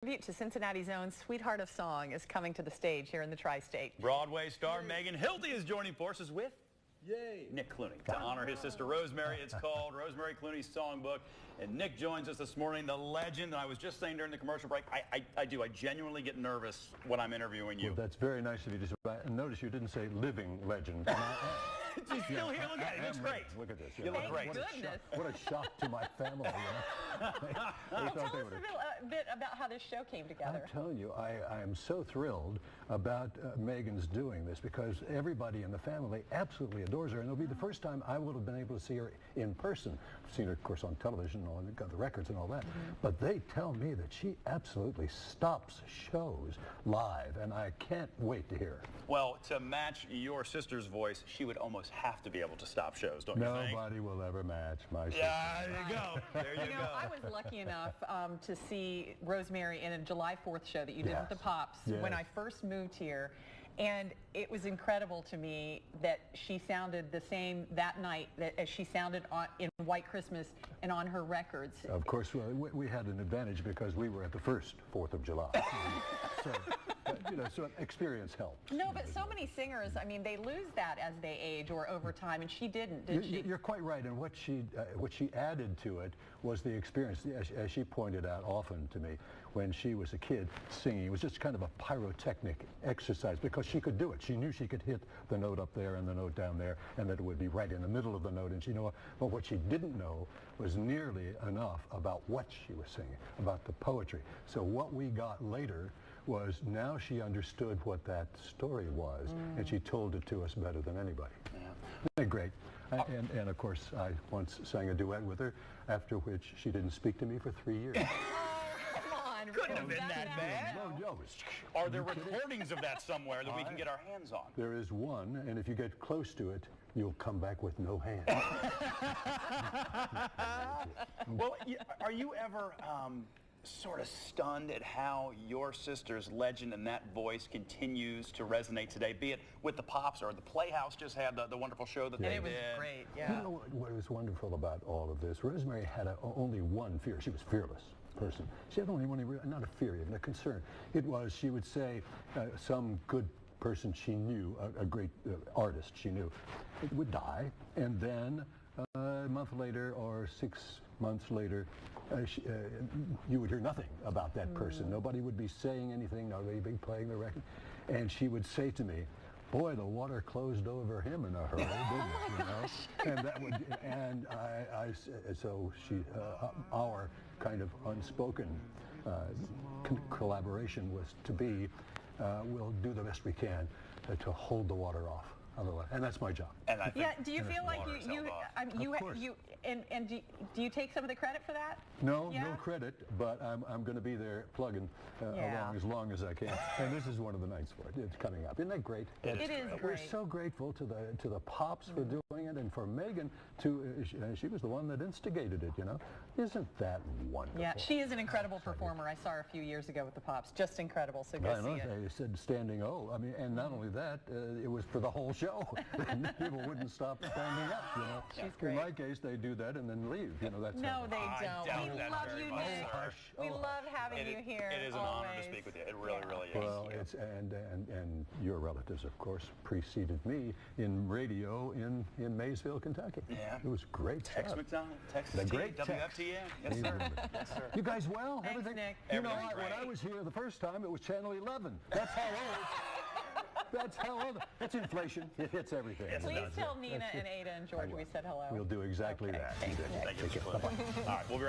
Tribute to Cincinnati's own Sweetheart of Song is coming to the stage here in the Tri-State. Broadway star Megan Hilty is joining forces with Nick Clooney to honor his sister Rosemary. It's called Rosemary Clooney's Songbook. And Nick joins us this morning, the legend. And I was just saying during the commercial break, I genuinely get nervous when I'm interviewing you. Well, that's very nice of you to say. And notice you didn't say living legend. He's still here. Look at it. He looks great. Look at this. You look great. What a shock to my family. Tell us a bit about how this show came together. I'm telling you, I am so thrilled about Megan's doing this because everybody in the family absolutely adores her. And it'll be the first time I will have been able to see her in person. I've seen her, of course, on television, and got the records and all that. But they tell me that she absolutely stops shows live, and I can't wait to hear her. Well, to match your sister's voice, she would almost have to be able to stop shows, don't you think? Nobody will ever match my sister. Yeah, there you go. There you go. I was lucky enough to see Rosemary in a July 4th show that you did with the Pops when I first moved here. And it was incredible to me that she sounded the same that night as she sounded in White Christmas and on her records. Of course, we had an advantage because we were at the first 4th of July. So experience helps. No, but so many singers, I mean, they lose that as they age or over time, and she didn't, did she? You're quite right, and what she added to it was the experience, as she pointed out often to me, when she was a kid singing. It was just kind of a pyrotechnic exercise because she could do it. She knew she could hit the note up there and the note down there, and that it would be right in the middle of the note, and she knew. But what she didn't know was nearly enough about what she was singing, about the poetry. So what we got later was now she understood what that story was, and she told it to us better than anybody. Yeah. Great. And of course, I once sang a duet with her, after which she didn't speak to me for 3 years. Couldn't have been that bad. No. Are there recordings of that somewhere that we can get our hands on? There is one, and if you get close to it, you'll come back with no hands. Well, are you ever sort of stunned at how your sister's legend and that voice continues to resonate today, be it with the Pops or the Playhouse just had the wonderful show that they did? It was great, yeah. You know what was wonderful about all of this? Rosemary had only one fear. She was fearless person. She had only one, not a fear, even a concern. It was, she would say, some good person she knew, a great artist she knew, it would die, and then a month later or 6 months later, you would hear nothing about that person. Nobody would be saying anything, nobody would be playing the record. And she would say to me, boy, the water closed over him in a hurry, didn't it? And that would, and so she, our kind of unspoken collaboration was to be, we'll do the best we can to hold the water off. Otherwise, and that's my job. And I think do you feel like do you take some of the credit for that? No, no credit, but I'm going to be there plugging along as long as I can. And this is one of the nights for it. It's coming up. Isn't that great? It is great. We're so grateful to the Pops for doing it, and for Megan she was the one that instigated it. You know, isn't that wonderful? Yeah, she is an incredible performer. I saw her a few years ago with the Pops. Just incredible. So go see it. They said standing O. I mean, and not only that, it was for the whole show. People wouldn't stop standing up, you know. She's great. In my case, they do that and then leave. You know, that's no, they don't. We love you, Nick. We love having you here. It is an honor to speak with you. It really, really is. Well, it's and your relatives, of course, preceded me in radio in Maysville, Kentucky. Yeah, it was great. Tex McDonald, Texas the great WFTN. Yes, sir. Yes, sir. You guys well? Thanks, Everything? Nick. You know, when I was here the first time, it was Channel 11. That's how old. That's how old. That's inflation. It hits everything. Yes, please tell Nina and Ada and George we said hello. We'll do exactly that. Thank you. All right, we'll be right back.